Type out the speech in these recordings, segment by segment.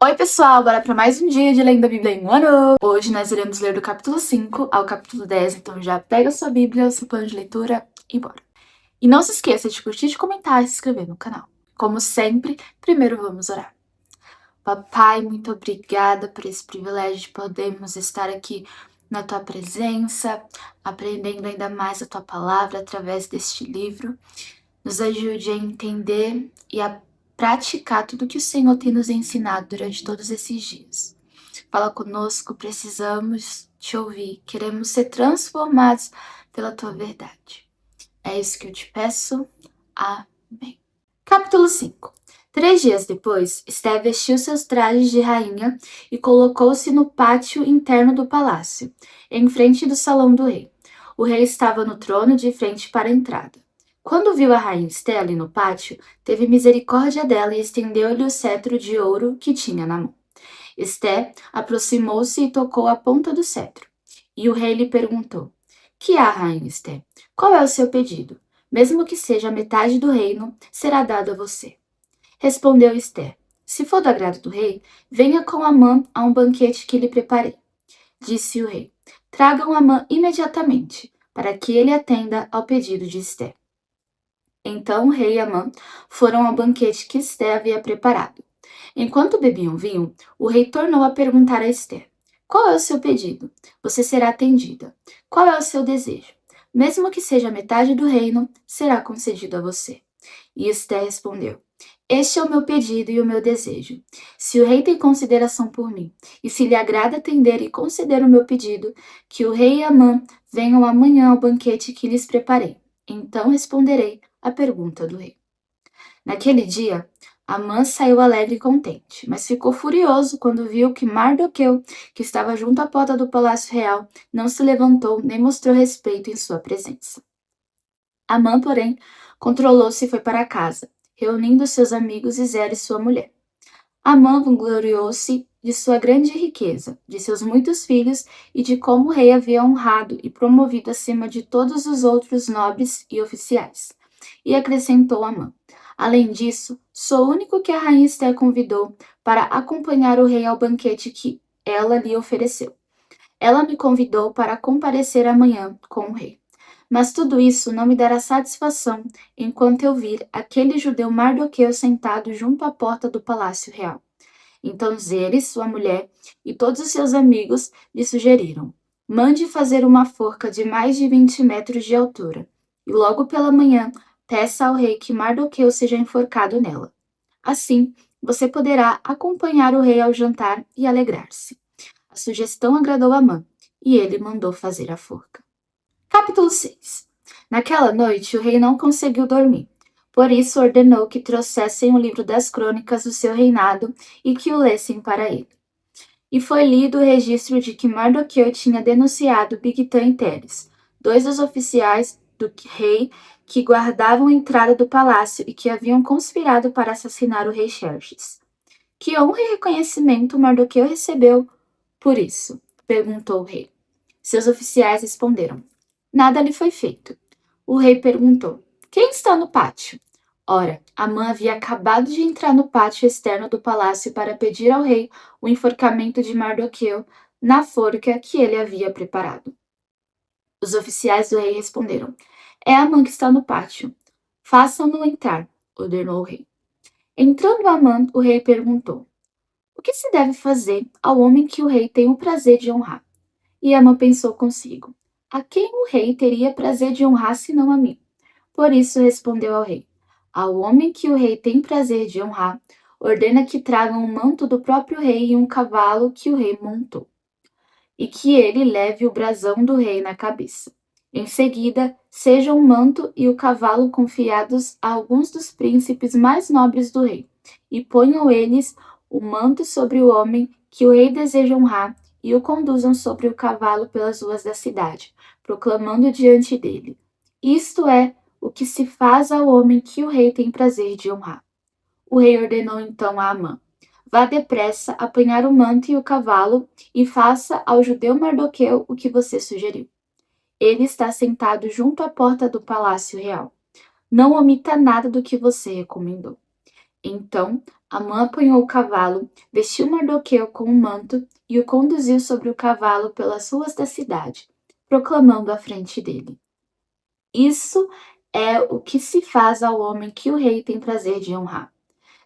Oi, pessoal, bora para mais um dia de Lendo a Bíblia em um ano. Hoje nós iremos ler do capítulo 5 ao capítulo 10, então já pega a sua Bíblia, o seu plano de leitura e bora. E não se esqueça de curtir, de comentar e se inscrever no canal. Como sempre, primeiro vamos orar. Papai, muito obrigada por esse privilégio de podermos estar aqui na tua presença, aprendendo ainda mais a tua palavra através deste livro. Nos ajude a entender e a praticar tudo que o Senhor tem nos ensinado durante todos esses dias. Fala conosco, precisamos te ouvir, queremos ser transformados pela tua verdade. É isso que eu te peço. Amém. Capítulo 5. 3 dias depois, Esté vestiu seus trajes de rainha e colocou-se no pátio interno do palácio, em frente do salão do rei. O rei estava no trono de frente para a entrada. Quando viu a rainha Esté ali no pátio, teve misericórdia dela e estendeu-lhe o cetro de ouro que tinha na mão. Esté aproximou-se e tocou a ponta do cetro. E o rei lhe perguntou: Que há, rainha Esté? Qual é o seu pedido? Mesmo que seja metade do reino, será dado a você. Respondeu Esté: Se for do agrado do rei, venha com Amã a um banquete que lhe preparei. Disse o rei: Tragam Amã imediatamente, para que ele atenda ao pedido de Esté. Então o rei e Amã foram ao banquete que Esté havia preparado. Enquanto bebiam vinho, o rei tornou a perguntar a Esté: Qual é o seu pedido? Você será atendida. Qual é o seu desejo? Mesmo que seja metade do reino, será concedido a você. E Esté respondeu: Este é o meu pedido e o meu desejo. Se o rei tem consideração por mim, e se lhe agrada atender e conceder o meu pedido, que o rei e Amã venham amanhã ao banquete que lhes preparei. Então responderei à pergunta do rei. Naquele dia, Amã saiu alegre e contente, mas ficou furioso quando viu que Mardoqueu, que estava junto à porta do palácio real, não se levantou nem mostrou respeito em sua presença. Amã, porém, controlou-se e foi para casa, reunindo seus amigos e Zera e sua mulher. Amã vangloriou-se de sua grande riqueza, de seus muitos filhos e de como o rei havia honrado e promovido acima de todos os outros nobres e oficiais. E acrescentou Amã: Além disso, sou o único que a rainha Esther convidou para acompanhar o rei ao banquete que ela lhe ofereceu. Ela me convidou para comparecer amanhã com o rei. Mas tudo isso não me dará satisfação enquanto eu vir aquele judeu Mardoqueu sentado junto à porta do palácio real. Então Zeres, sua mulher, e todos os seus amigos lhe sugeriram: Mande fazer uma forca de mais de 20 metros de altura, e logo pela manhã peça ao rei que Mardoqueu seja enforcado nela. Assim, você poderá acompanhar o rei ao jantar e alegrar-se. A sugestão agradou a Amã, e ele mandou fazer a forca. Capítulo 6. Naquela noite, o rei não conseguiu dormir. Por isso, ordenou que trouxessem o livro das crônicas do seu reinado e que o lessem para ele. E foi lido o registro de que Mardoqueu tinha denunciado Bigtã e Teres, dois dos oficiais do rei que guardavam a entrada do palácio e que haviam conspirado para assassinar o rei Xerxes. Que honra e reconhecimento Mardoqueu recebeu por isso? Perguntou o rei. Seus oficiais responderam: Nada lhe foi feito. O rei perguntou: Quem está no pátio? Ora, Amã havia acabado de entrar no pátio externo do palácio para pedir ao rei o enforcamento de Mardoqueu na forca que ele havia preparado. Os oficiais do rei responderam: É Amã que está no pátio. Façam-no entrar, ordenou o rei. Entrando Amã, o rei perguntou: O que se deve fazer ao homem que o rei tem o prazer de honrar? E Amã pensou consigo: A quem o rei teria prazer de honrar senão a mim? Por isso respondeu ao rei: Ao homem que o rei tem prazer de honrar, ordena que tragam um manto do próprio rei e um cavalo que o rei montou, e que ele leve o brasão do rei na cabeça. Em seguida, sejam o manto e o cavalo confiados a alguns dos príncipes mais nobres do rei, e ponham eles o manto sobre o homem que o rei deseja honrar e o conduzam sobre o cavalo pelas ruas da cidade, proclamando diante dele: Isto é o que se faz ao homem que o rei tem prazer de honrar. O rei ordenou então a Amã: Vá depressa apanhar o manto e o cavalo e faça ao judeu Mardoqueu o que você sugeriu. Ele está sentado junto à porta do palácio real. Não omita nada do que você recomendou. Então Amã apanhou o cavalo, vestiu Mardoqueu com um manto e o conduziu sobre o cavalo pelas ruas da cidade, proclamando à frente dele: Isso é o que se faz ao homem que o rei tem prazer de honrar.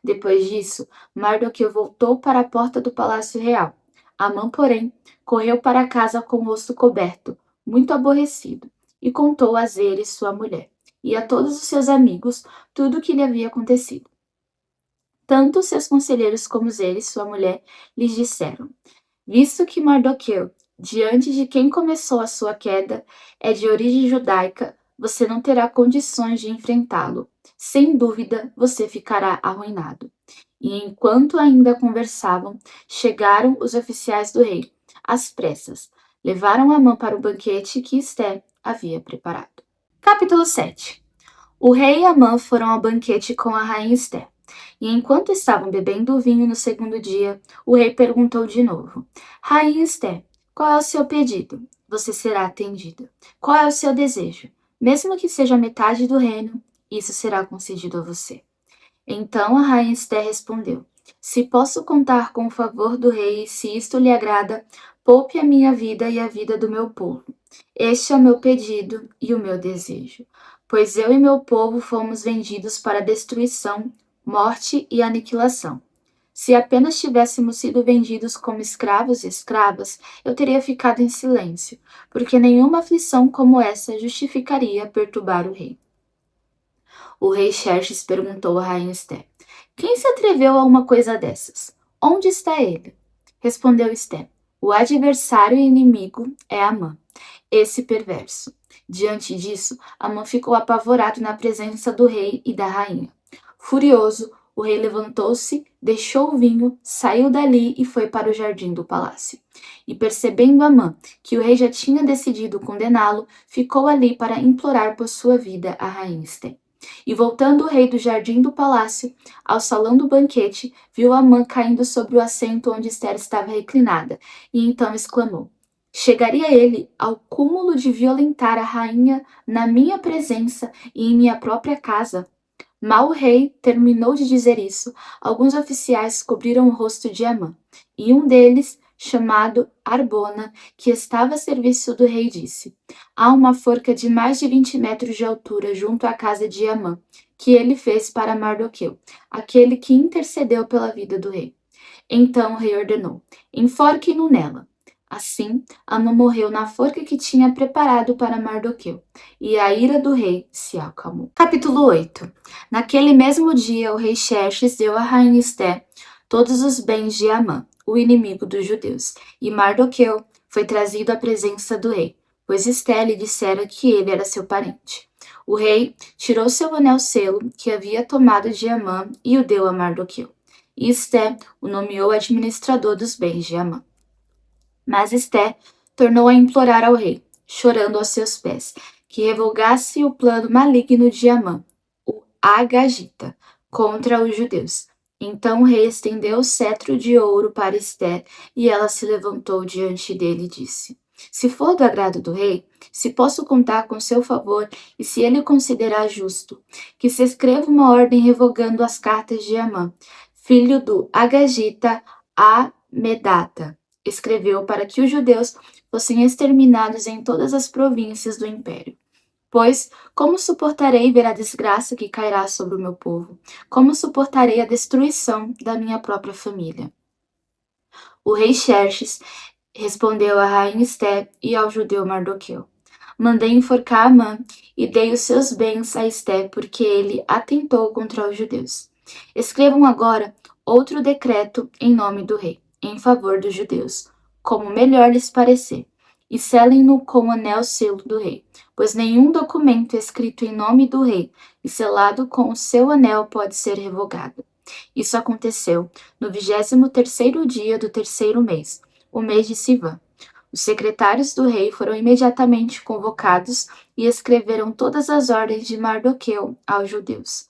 Depois disso, Mardoqueu voltou para a porta do palácio real. Amã, porém, correu para casa com o rosto coberto, muito aborrecido, e contou a Zeres, sua mulher, e a todos os seus amigos tudo o que lhe havia acontecido. Tanto seus conselheiros como Zeres, sua mulher, lhes disseram: Visto que Mardoqueu, diante de quem começou a sua queda, é de origem judaica, você não terá condições de enfrentá-lo. Sem dúvida, você ficará arruinado. E enquanto ainda conversavam, chegaram os oficiais do rei, às pressas. Levaram Amã para o banquete que Esté havia preparado. Capítulo 7. O rei e Amã foram ao banquete com a rainha Esté. E enquanto estavam bebendo o vinho no segundo dia, o rei perguntou de novo: Rainha Esté, qual é o seu pedido? Você será atendida. Qual é o seu desejo? Mesmo que seja metade do reino, isso será concedido a você. Então a rainha Esté respondeu: Se posso contar com o favor do rei, se isto lhe agrada, poupe a minha vida e a vida do meu povo. Este é o meu pedido e o meu desejo, pois eu e meu povo fomos vendidos para destruição, morte e aniquilação. Se apenas tivéssemos sido vendidos como escravos e escravas, eu teria ficado em silêncio, porque nenhuma aflição como essa justificaria perturbar o rei. O rei Xerxes perguntou à rainha Esté: Quem se atreveu a uma coisa dessas? Onde está ele? Respondeu Esté: O adversário e inimigo é Amã, esse perverso. Diante disso, Amã ficou apavorado na presença do rei e da rainha. Furioso, o rei levantou-se, deixou o vinho, saiu dali e foi para o jardim do palácio. E percebendo Amã que o rei já tinha decidido condená-lo, ficou ali para implorar por sua vida a rainha Esté. E voltando o rei do jardim do palácio ao salão do banquete, viu Amã caindo sobre o assento onde Esther estava reclinada, e então exclamou: Chegaria ele ao cúmulo de violentar a rainha na minha presença e em minha própria casa? Mal o rei terminou de dizer isso, alguns oficiais cobriram o rosto de Amã, e um deles, chamado Arbona, que estava a serviço do rei, disse: Há uma forca de mais de 20 metros de altura junto à casa de Amã, que ele fez para Mardoqueu, aquele que intercedeu pela vida do rei. Então o rei ordenou: Enforquem-no nela. Assim, Amã morreu na forca que tinha preparado para Mardoqueu, e a ira do rei se acalmou. Capítulo 8. Naquele mesmo dia, o rei Xerxes deu à rainha Esté todos os bens de Amã, o inimigo dos judeus, e Mardoqueu foi trazido à presença do rei, pois Esté lhe dissera que ele era seu parente. O rei tirou seu anel-selo que havia tomado de Amã e o deu a Mardoqueu. E Esté o nomeou administrador dos bens de Amã. Mas Esté tornou a implorar ao rei, chorando aos seus pés, que revogasse o plano maligno de Amã, o Agagita, contra os judeus. Então o rei estendeu o cetro de ouro para Esté, e ela se levantou diante dele e disse: Se for do agrado do rei, se posso contar com seu favor, e se ele considerar justo, que se escreva uma ordem revogando as cartas de Amã, filho do Agagita Amedata, escreveu para que os judeus fossem exterminados em todas as províncias do império. Pois, como suportarei ver a desgraça que cairá sobre o meu povo? Como suportarei a destruição da minha própria família? O rei Xerxes respondeu à rainha Esté e ao judeu Mardoqueu: Mandei enforcar Amã e dei os seus bens a Esté porque ele atentou contra os judeus. Escrevam agora outro decreto em nome do rei, em favor dos judeus, como melhor lhes parecer, e selem-no com o anel-selo do rei, pois nenhum documento escrito em nome do rei e selado com o seu anel pode ser revogado. Isso aconteceu no 23º dia do terceiro mês, o mês de Sivan. Os secretários do rei foram imediatamente convocados e escreveram todas as ordens de Mardoqueu aos judeus,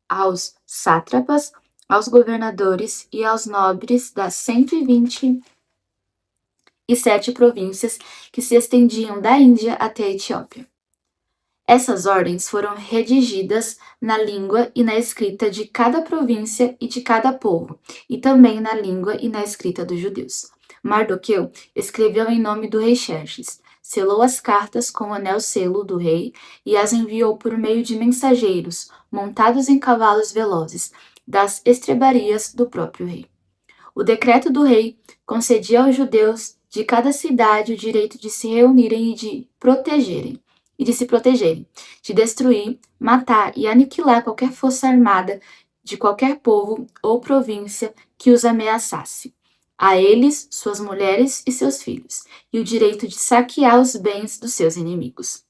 aos sátrapas, aos governadores e aos nobres das 127 províncias que se estendiam da Índia até a Etiópia. Essas ordens foram redigidas na língua e na escrita de cada província e de cada povo, e também na língua e na escrita dos judeus. Mardoqueu escreveu em nome do rei Xerxes, selou as cartas com o anel-selo do rei e as enviou por meio de mensageiros, montados em cavalos velozes, das estrebarias do próprio rei. O decreto do rei concedia aos judeus de cada cidade o direito de se reunirem e de se protegerem, de destruir, matar e aniquilar qualquer força armada de qualquer povo ou província que os ameaçasse. A eles, suas mulheres e seus filhos, e o direito de saquear os bens dos seus inimigos.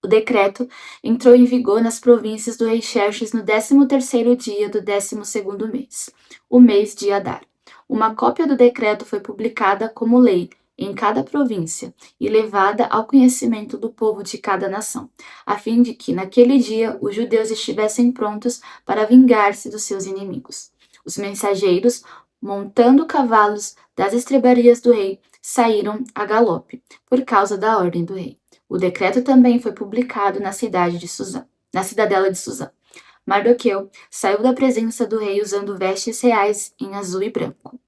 O decreto entrou em vigor nas províncias do rei Xerxes no 13º dia do 12º mês, o mês de Adar. Uma cópia do decreto foi publicada como lei em cada província e levada ao conhecimento do povo de cada nação, a fim de que, naquele dia, os judeus estivessem prontos para vingar-se dos seus inimigos. Os mensageiros, montando cavalos das estrebarias do rei, saíram a galope, por causa da ordem do rei. O decreto também foi publicado na cidadela de Suzã. Mardoqueu saiu da presença do rei usando vestes reais em azul e branco,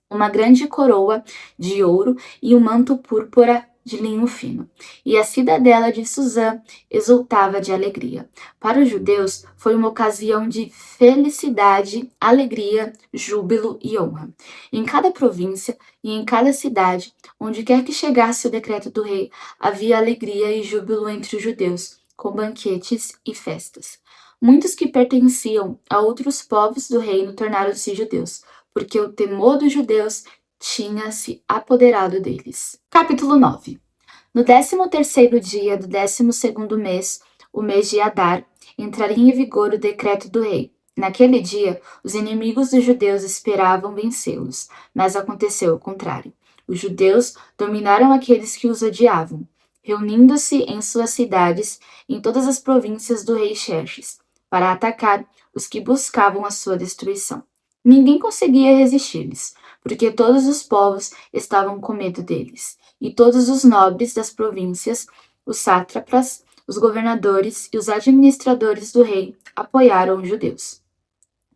uma grande coroa de ouro e um manto púrpura de linho fino. E a cidadela de Suzã exultava de alegria. Para os judeus, foi uma ocasião de felicidade, alegria, júbilo e honra. Em cada província e em cada cidade, onde quer que chegasse o decreto do rei, havia alegria e júbilo entre os judeus, com banquetes e festas. Muitos que pertenciam a outros povos do reino tornaram-se judeus, porque o temor dos judeus tinha se apoderado deles. Capítulo 9. No 13º dia do 12º mês, o mês de Adar, entraria em vigor o decreto do rei. Naquele dia, os inimigos dos judeus esperavam vencê-los, mas aconteceu o contrário. Os judeus dominaram aqueles que os odiavam, reunindo-se em suas cidades em todas as províncias do rei Xerxes, para atacar os que buscavam a sua destruição. Ninguém conseguia resistir-lhes, porque todos os povos estavam com medo deles, e todos os nobres das províncias, os sátrapas, os governadores e os administradores do rei apoiaram os judeus,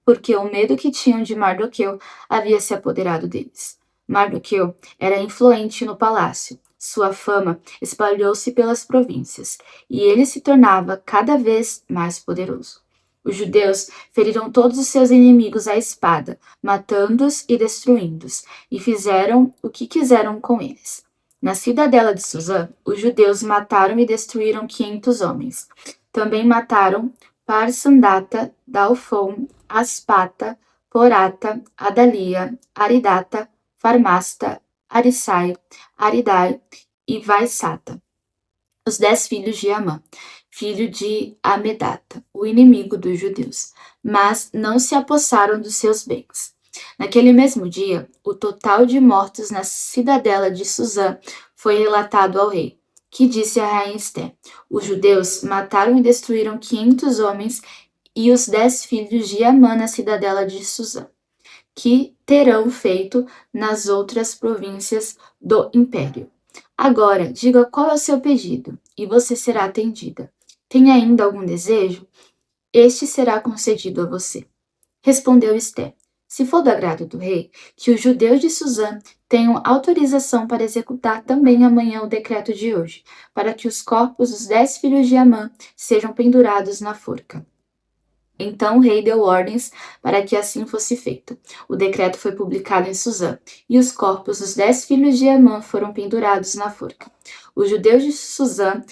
porque o medo que tinham de Mardoqueu havia se apoderado deles. Mardoqueu era influente no palácio, sua fama espalhou-se pelas províncias, e ele se tornava cada vez mais poderoso. Os judeus feriram todos os seus inimigos à espada, matando-os e destruindo-os, e fizeram o que quiseram com eles. Na cidadela de Suzã, os judeus mataram e destruíram 500 homens. Também mataram Parsandata, Dalfon, Aspata, Porata, Adalia, Aridata, Farmasta, Arisai, Aridai e Vaisata, os 10 filhos de Amã, filho de Amedata, o inimigo dos judeus, mas não se apossaram dos seus bens. Naquele mesmo dia, o total de mortos na cidadela de Suzã foi relatado ao rei, que disse a rainha Esté: os judeus mataram e destruíram 500 homens e os 10 filhos de Amã na cidadela de Suzã, que terão feito nas outras províncias do império. Agora, diga qual é o seu pedido, e você será atendida. Tem ainda algum desejo? Este será concedido a você. Respondeu Esté: se for do agrado do rei, que os judeus de Suzã tenham autorização para executar também amanhã o decreto de hoje, para que os corpos dos 10 filhos de Amã sejam pendurados na forca. Então o rei deu ordens para que assim fosse feito. O decreto foi publicado em Suzã, e os corpos dos 10 filhos de Amã foram pendurados na forca. Os judeus de Suzã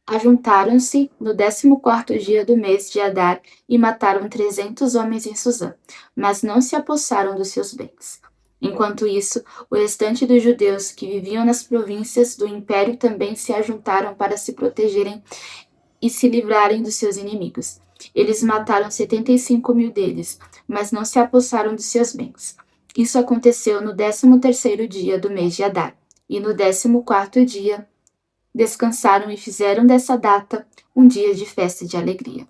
ajuntaram-se no 14º dia do mês de Adar e mataram 300 homens em Suzã, mas não se apossaram dos seus bens. Enquanto isso, o restante dos judeus que viviam nas províncias do império também se ajuntaram para se protegerem e se livrarem dos seus inimigos. Eles mataram 75.000 deles, mas não se apossaram dos seus bens. Isso aconteceu no 13º dia do mês de Adar, e no 14º dia descansaram e fizeram dessa data um dia de festa de alegria.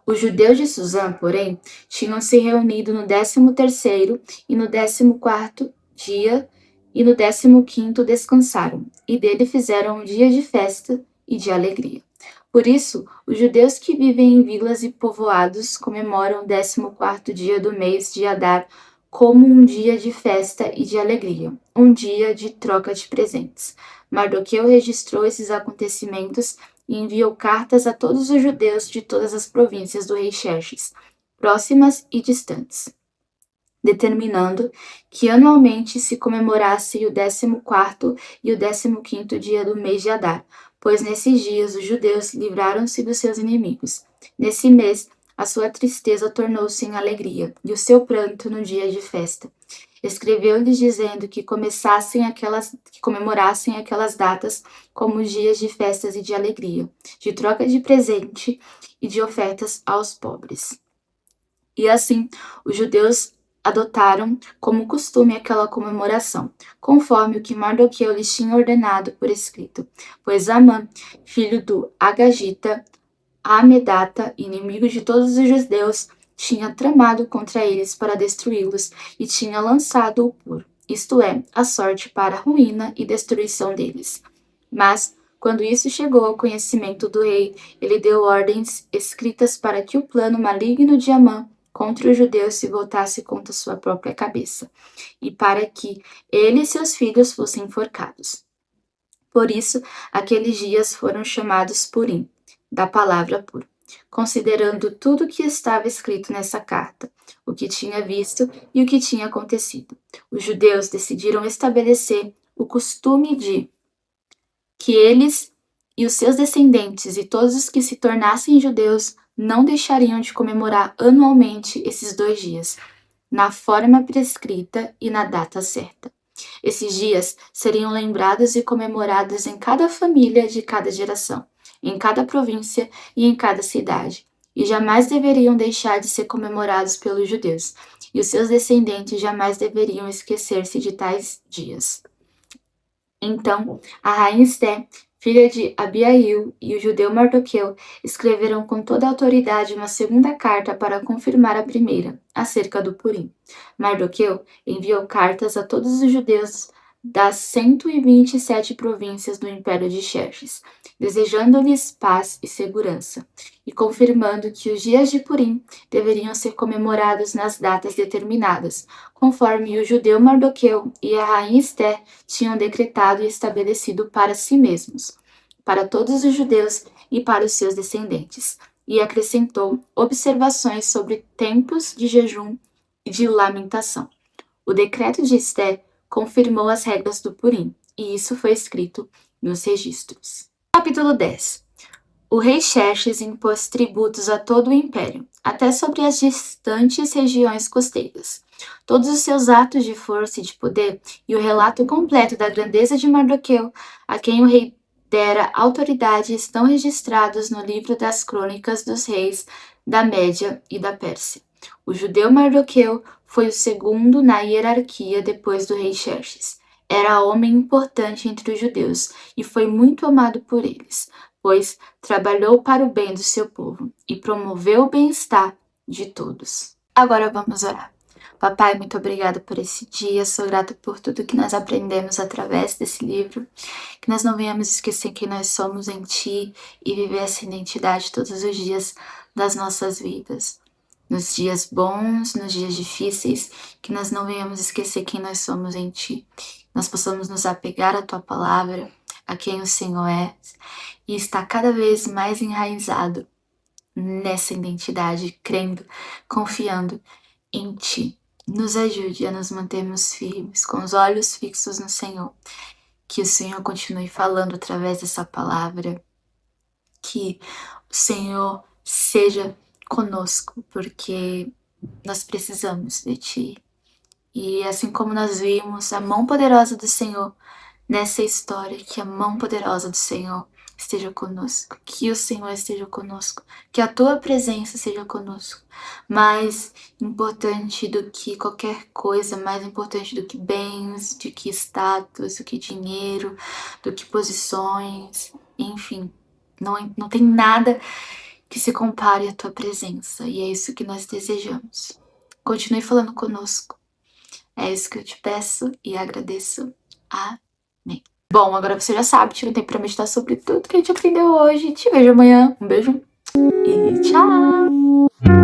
Os judeus de Suzã, porém, tinham se reunido no 13º e no 14º dia, e no 15º descansaram, e dele fizeram um dia de festa e de alegria. Por isso, os judeus que vivem em vilas e povoados comemoram o 14º dia do mês de Adar como um dia de festa e de alegria, um dia de troca de presentes. Mardoqueu registrou esses acontecimentos e enviou cartas a todos os judeus de todas as províncias do rei Xerxes, próximas e distantes, determinando que anualmente se comemorasse o 14º e o 15º dia do mês de Adar, pois nesses dias os judeus livraram-se dos seus inimigos. Nesse mês, a sua tristeza tornou-se em alegria, e o seu pranto no dia de festa. Escreveu-lhes dizendo que comemorassem aquelas datas como dias de festas e de alegria, de troca de presente e de ofertas aos pobres. E assim, os judeus adotaram como costume aquela comemoração, conforme o que Mardoqueu lhes tinha ordenado por escrito, pois Amã, filho do Agagita, Amedata, inimigo de todos os judeus, tinha tramado contra eles para destruí-los e tinha lançado-o por, isto é, a sorte para a ruína e destruição deles. Mas, quando isso chegou ao conhecimento do rei, ele deu ordens escritas para que o plano maligno de Amã contra os judeus se voltasse contra sua própria cabeça, e para que ele e seus filhos fossem enforcados. Por isso, aqueles dias foram chamados Purim, da palavra pur, considerando tudo o que estava escrito nessa carta, o que tinha visto e o que tinha acontecido. Os judeus decidiram estabelecer o costume de que eles e os seus descendentes e todos os que se tornassem judeus não deixariam de comemorar anualmente esses 2 dias, na forma prescrita e na data certa. Esses dias seriam lembrados e comemorados em cada família de cada geração, em cada província e em cada cidade, e jamais deveriam deixar de ser comemorados pelos judeus, e os seus descendentes jamais deveriam esquecer-se de tais dias. Então, a rainha Esté, filha de Abiail, e o judeu Mardoqueu escreveram com toda a autoridade uma segunda carta para confirmar a primeira, acerca do Purim. Mardoqueu enviou cartas a todos os judeus das 127 províncias do Império de Xerxes, desejando-lhes paz e segurança, e confirmando que os dias de Purim deveriam ser comemorados nas datas determinadas, conforme o judeu Mardoqueu e a rainha Esté tinham decretado e estabelecido para si mesmos, para todos os judeus e para os seus descendentes, e acrescentou observações sobre tempos de jejum e de lamentação. O decreto de Esté confirmou as regras do Purim, e isso foi escrito nos registros. Capítulo 10. O rei Xerxes impôs tributos a todo o império, até sobre as distantes regiões costeiras. Todos os seus atos de força e de poder e o relato completo da grandeza de Mardoqueu, a quem o rei dera autoridade, estão registrados no livro das crônicas dos reis da Média e da Pérsia. O judeu Mardoqueu foi o segundo na hierarquia depois do rei Xerxes. Era homem importante entre os judeus e foi muito amado por eles, pois trabalhou para o bem do seu povo e promoveu o bem-estar de todos. Agora vamos orar. Papai, muito obrigada por esse dia, sou grata por tudo que nós aprendemos através desse livro, que nós não venhamos esquecer quem nós somos em Ti e viver essa identidade todos os dias das nossas vidas. Nos dias bons, nos dias difíceis, que nós não venhamos esquecer quem nós somos em Ti. Nós possamos nos apegar à Tua palavra, a quem o Senhor é, e estar cada vez mais enraizado nessa identidade, crendo, confiando em Ti. Nos ajude a nos mantermos firmes, com os olhos fixos no Senhor. Que o Senhor continue falando através dessa palavra. Que o Senhor seja conosco, porque nós precisamos de Ti. E assim como nós vimos a mão poderosa do Senhor nessa história, que a mão poderosa do Senhor esteja conosco, que o Senhor esteja conosco, que a Tua presença seja conosco. Mais importante do que qualquer coisa, mais importante do que bens, do que status, do que dinheiro, do que posições, enfim, não tem nada que se compare à Tua presença, e é isso que nós desejamos. Continue falando conosco. É isso que eu te peço e agradeço. Amém. Bom, agora você já sabe, tira um tempo pra meditar sobre tudo que a gente aprendeu hoje. Te vejo amanhã. Um beijo e tchau!